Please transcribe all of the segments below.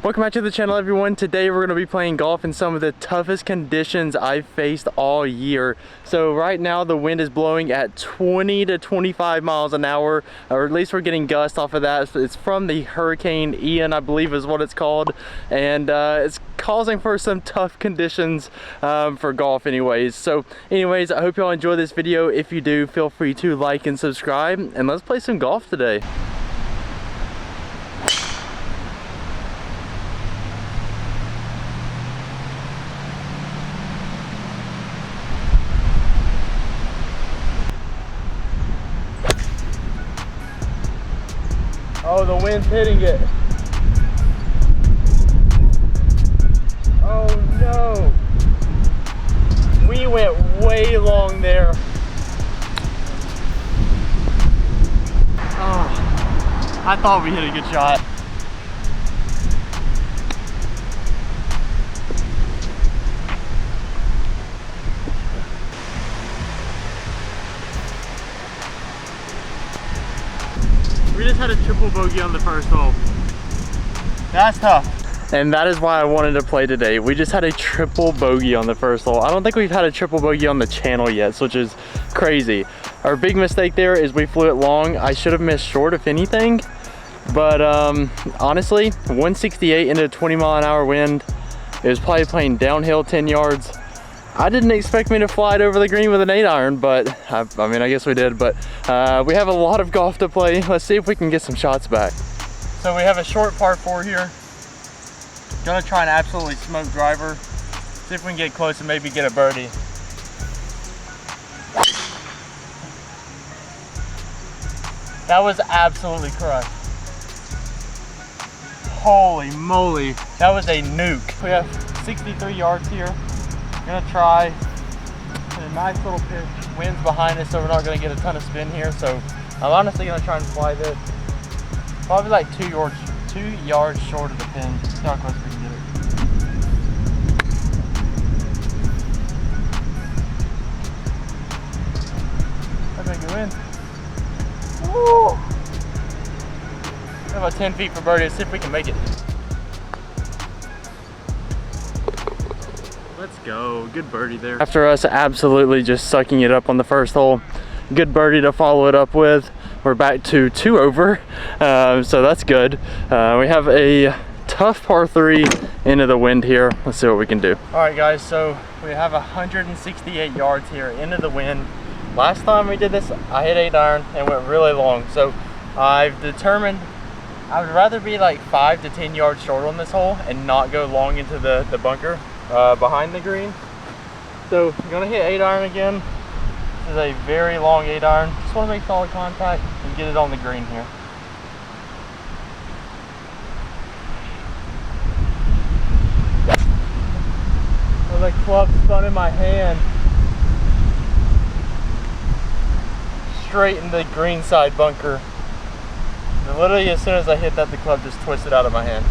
Welcome back to the channel, everyone. Today we're going to be playing golf in some of the toughest conditions I've faced all year. So right now the wind is blowing at 20 to 25 miles an hour, or at least we're getting gusts off of that. It's from the Hurricane Ian, I believe is what it's called, and it's causing for some tough conditions for golf anyways. So anyways, I hope y'all enjoy this video. If you do, feel free to like and subscribe, and let's play some golf today. Oh, the wind's hitting it. Oh no. We went way long there. Oh, I thought we hit a good shot. We just had a triple bogey on the first hole. That's tough. And that is why I wanted to play today. We just had a triple bogey on the first hole. I don't think we've had a triple bogey on the channel yet, which is crazy. Our big mistake there is we flew it long. I should have missed short if anything. But honestly, 168 into a 20-mile-an-hour wind. It was probably playing downhill 10 yards. I didn't expect me to fly it over the green with an 8-iron, but I mean, I guess we did. But we have a lot of golf to play. Let's see if we can get some shots back. So we have a short par 4 here. Gonna try an absolutely smoke driver. See if we can get close and maybe get a birdie. That was absolutely crushed. Holy moly, that was a nuke. We have 63 yards here. Gonna try a nice little pitch. Wind's behind us, so we're not gonna get a ton of spin here. So I'm honestly gonna try and fly this probably like 2 yards short of the pin. See how close we can get it. I think go in. Woo! About 10 feet for birdie. Let's see if we can make it. Let's go, good birdie there. After us absolutely just sucking it up on the first hole, good birdie to follow it up with. We're back to 2 over, so that's good. We have a tough par 3 into the wind here. Let's see what we can do. All right guys, so we have 168 yards here into the wind. Last time we did this, I hit 8-iron and went really long. So I've determined I would rather be like 5 to 10 yards short on this hole and not go long into the bunker behind the green. So I'm gonna hit 8-iron again. This is a very long 8-iron. Just want to make solid contact and get it on the green here. Oh, the club spun in my hand. Straight in the green side bunker. And literally as soon as I hit that, the club just twisted out of my hand.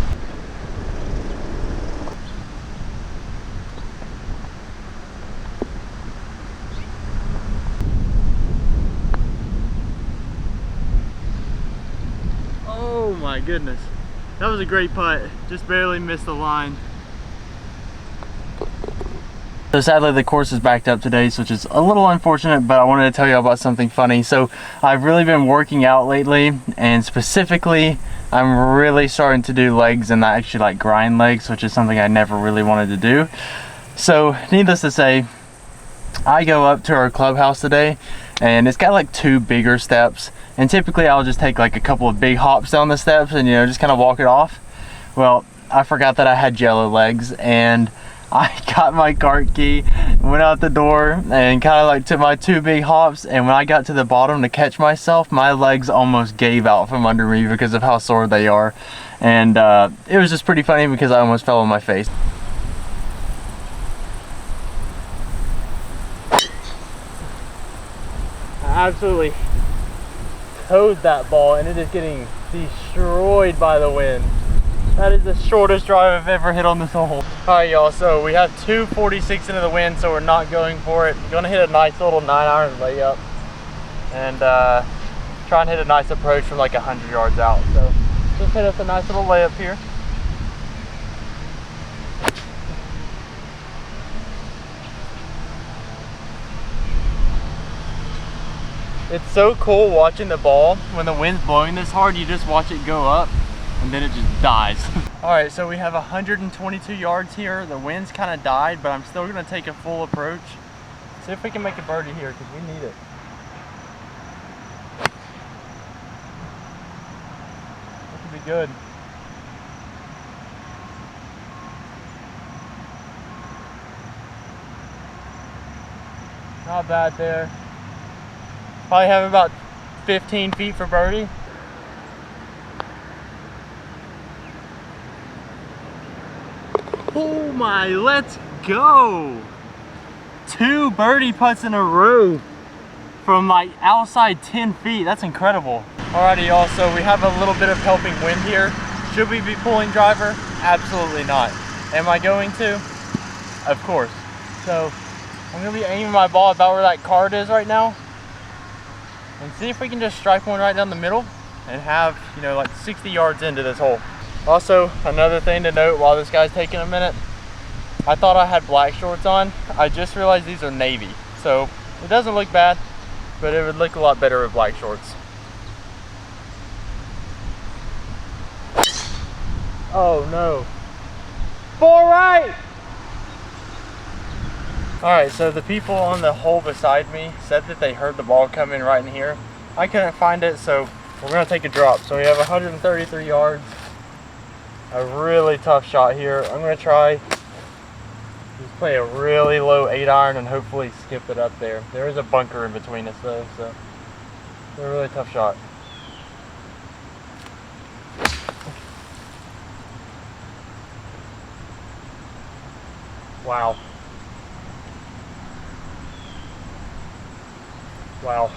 Oh my goodness, that was a great putt. Just barely missed the line. So sadly the course is backed up today, which is a little unfortunate, but I wanted to tell you about something funny. So I've really been working out lately, and specifically I'm really starting to do legs and not actually like grind legs, which is something I never really wanted to do. So needless to say, I go up to our clubhouse today and it's got like 2 bigger steps, and typically I'll just take like a couple of big hops down the steps and, you know, just kind of walk it off. Well, I forgot that I had jello legs, and I got my cart key, went out the door and kind of like took my 2 big hops, and when I got to the bottom to catch myself, my legs almost gave out from under me because of how sore they are. And it was just pretty funny because I almost fell on my face. I absolutely towed that ball, and it is getting destroyed by the wind. That is the shortest drive I've ever hit on this hole. Alright y'all, so we have 246 into the wind, so we're not going for it. Gonna hit a nice little 9-iron layup and try and hit a nice approach from like 100 yards out. So just hit us a nice little layup here. It's so cool watching the ball. When the wind's blowing this hard, you just watch it go up and then it just dies. All right, so we have 122 yards here. The wind's kind of died, but I'm still gonna take a full approach. See if we can make a birdie here, because we need it. That could be good. Not bad there. Probably have about 15 feet for birdie. Oh my, let's go. 2 birdie putts in a row from like outside 10 feet. That's incredible. Alrighty y'all, so we have a little bit of helping wind here. Should we be pulling driver? Absolutely not. Am I going to? Of course. So I'm gonna be aiming my ball about where that card is right now and see if we can just strike one right down the middle and have, you know, like 60 yards into this hole. Also, another thing to note while this guy's taking a minute, I thought I had black shorts on. I just realized these are navy. So it doesn't look bad, but it would look a lot better with black shorts. Oh no. 4 right! Alright, so the people on the hole beside me said that they heard the ball come in right in here. I couldn't find it, so we're going to take a drop. So we have 133 yards. A really tough shot here. I'm going to try just play a really low 8-iron and hopefully skip it up there. There is a bunker in between us though, so it's a really tough shot. Wow. Wow.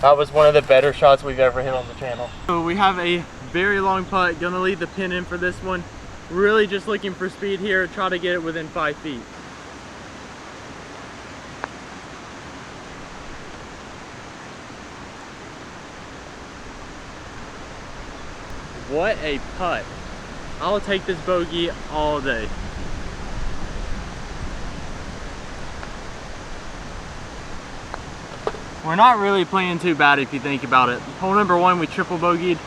That was one of the better shots we've ever hit on the channel. So we have a very long putt, gonna leave the pin in for this one. Really just looking for speed here, try to get it within 5 feet. What a putt. I'll take this bogey all day. We're not really playing too bad if you think about it. Hole number 1, we triple bogeyed.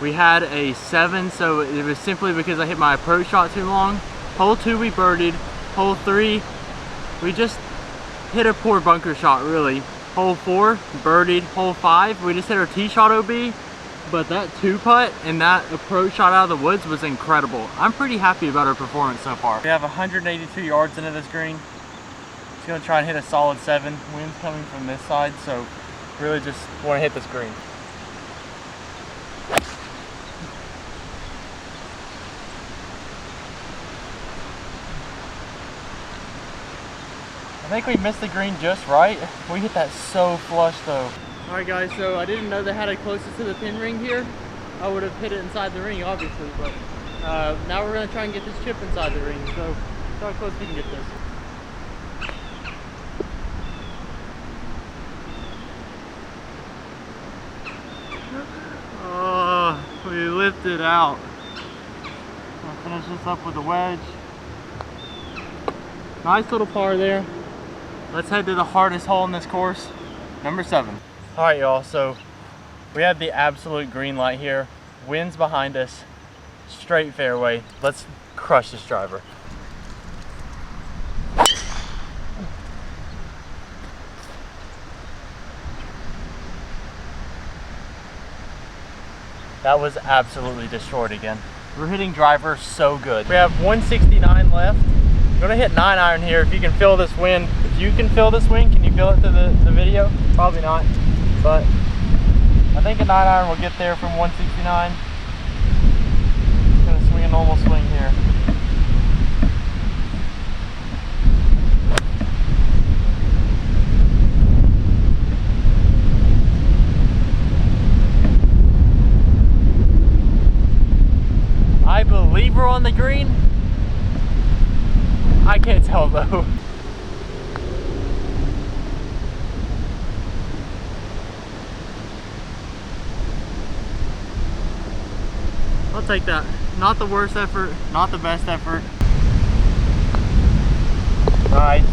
We had a 7, so it was simply because I hit my approach shot too long. Hole 2, we birdied. Hole 3, we just hit a poor bunker shot, really. Hole 4, birdied. Hole 5, we just hit our tee shot OB. But that 2-putt and that approach shot out of the woods was incredible. I'm pretty happy about our performance so far. We have 182 yards into this green. Just gonna try and hit a solid 7. Wind's coming from this side, so really just want to hit this green. I think we missed the green just right. We hit that so flush though. Alright guys, so I didn't know they had it closest to the pin ring here. I would have hit it inside the ring obviously, but now we're going to try and get this chip inside the ring. So see how close we can get this. Oh, we lifted out. I'll finish this up with a wedge. Nice little par there. Let's head to the hardest hole in this course, number 7. Alright y'all, so we have the absolute green light here. Wind's behind us, straight fairway. Let's crush this driver. That was absolutely destroyed again. We're hitting driver so good. We have 169 left. I'm gonna hit 9-iron here. If you can feel this wind, if you can feel this wind, can you feel it through the video? Probably not, but I think a 9-iron will get there from 169. Just gonna swing a normal swing here. I believe we're on the green. I can't tell though. I'll take that. Not the worst effort, not the best effort. Nice.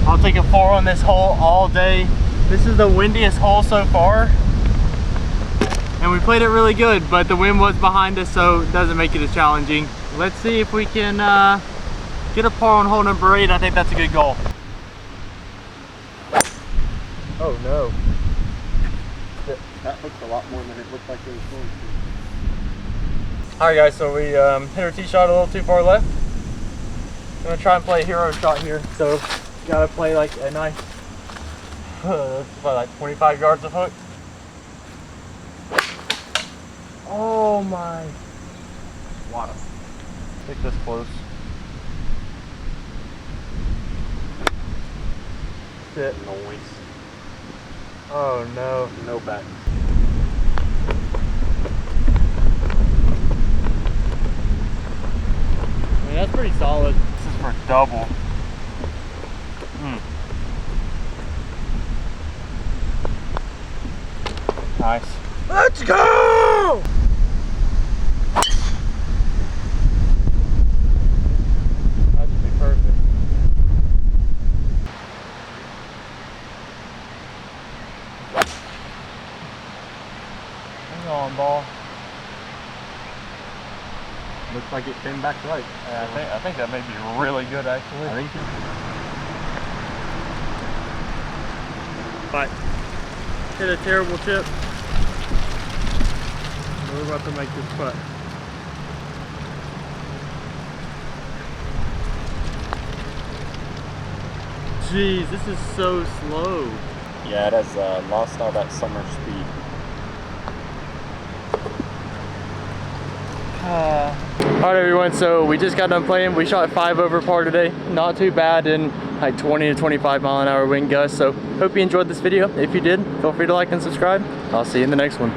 I'll take a 4 on this hole all day. This is the windiest hole so far. And we played it really good, but the wind was behind us, so it doesn't make it as challenging. Let's see if we can get a par on hole number 8. I think that's a good goal. Oh no. That looks a lot more than it looked like it was going to. Alright guys, so we hit our tee shot a little too far left. I'm gonna try and play a hero shot here. So you gotta play like a nice, that's probably like 25 yards of hook. Oh my. Water. Take this close. Sit. Noise. Oh no. No back. I mean, that's pretty solid. This is for double. Nice. Let's go! That should be perfect. Hang on, ball. Looks like it came back right. Yeah, I think that may be really good actually. I think But hit a terrible chip. We're about to make this putt. Jeez, this is so slow. yeah, it has lost all that summer speed. Alright everyone, so we just got done playing. We shot 5 over par today. Not too bad in like 20 to 25 mile an hour wind gusts. So hope you enjoyed this video. If you did, feel free to like and subscribe. I'll see you in the next one.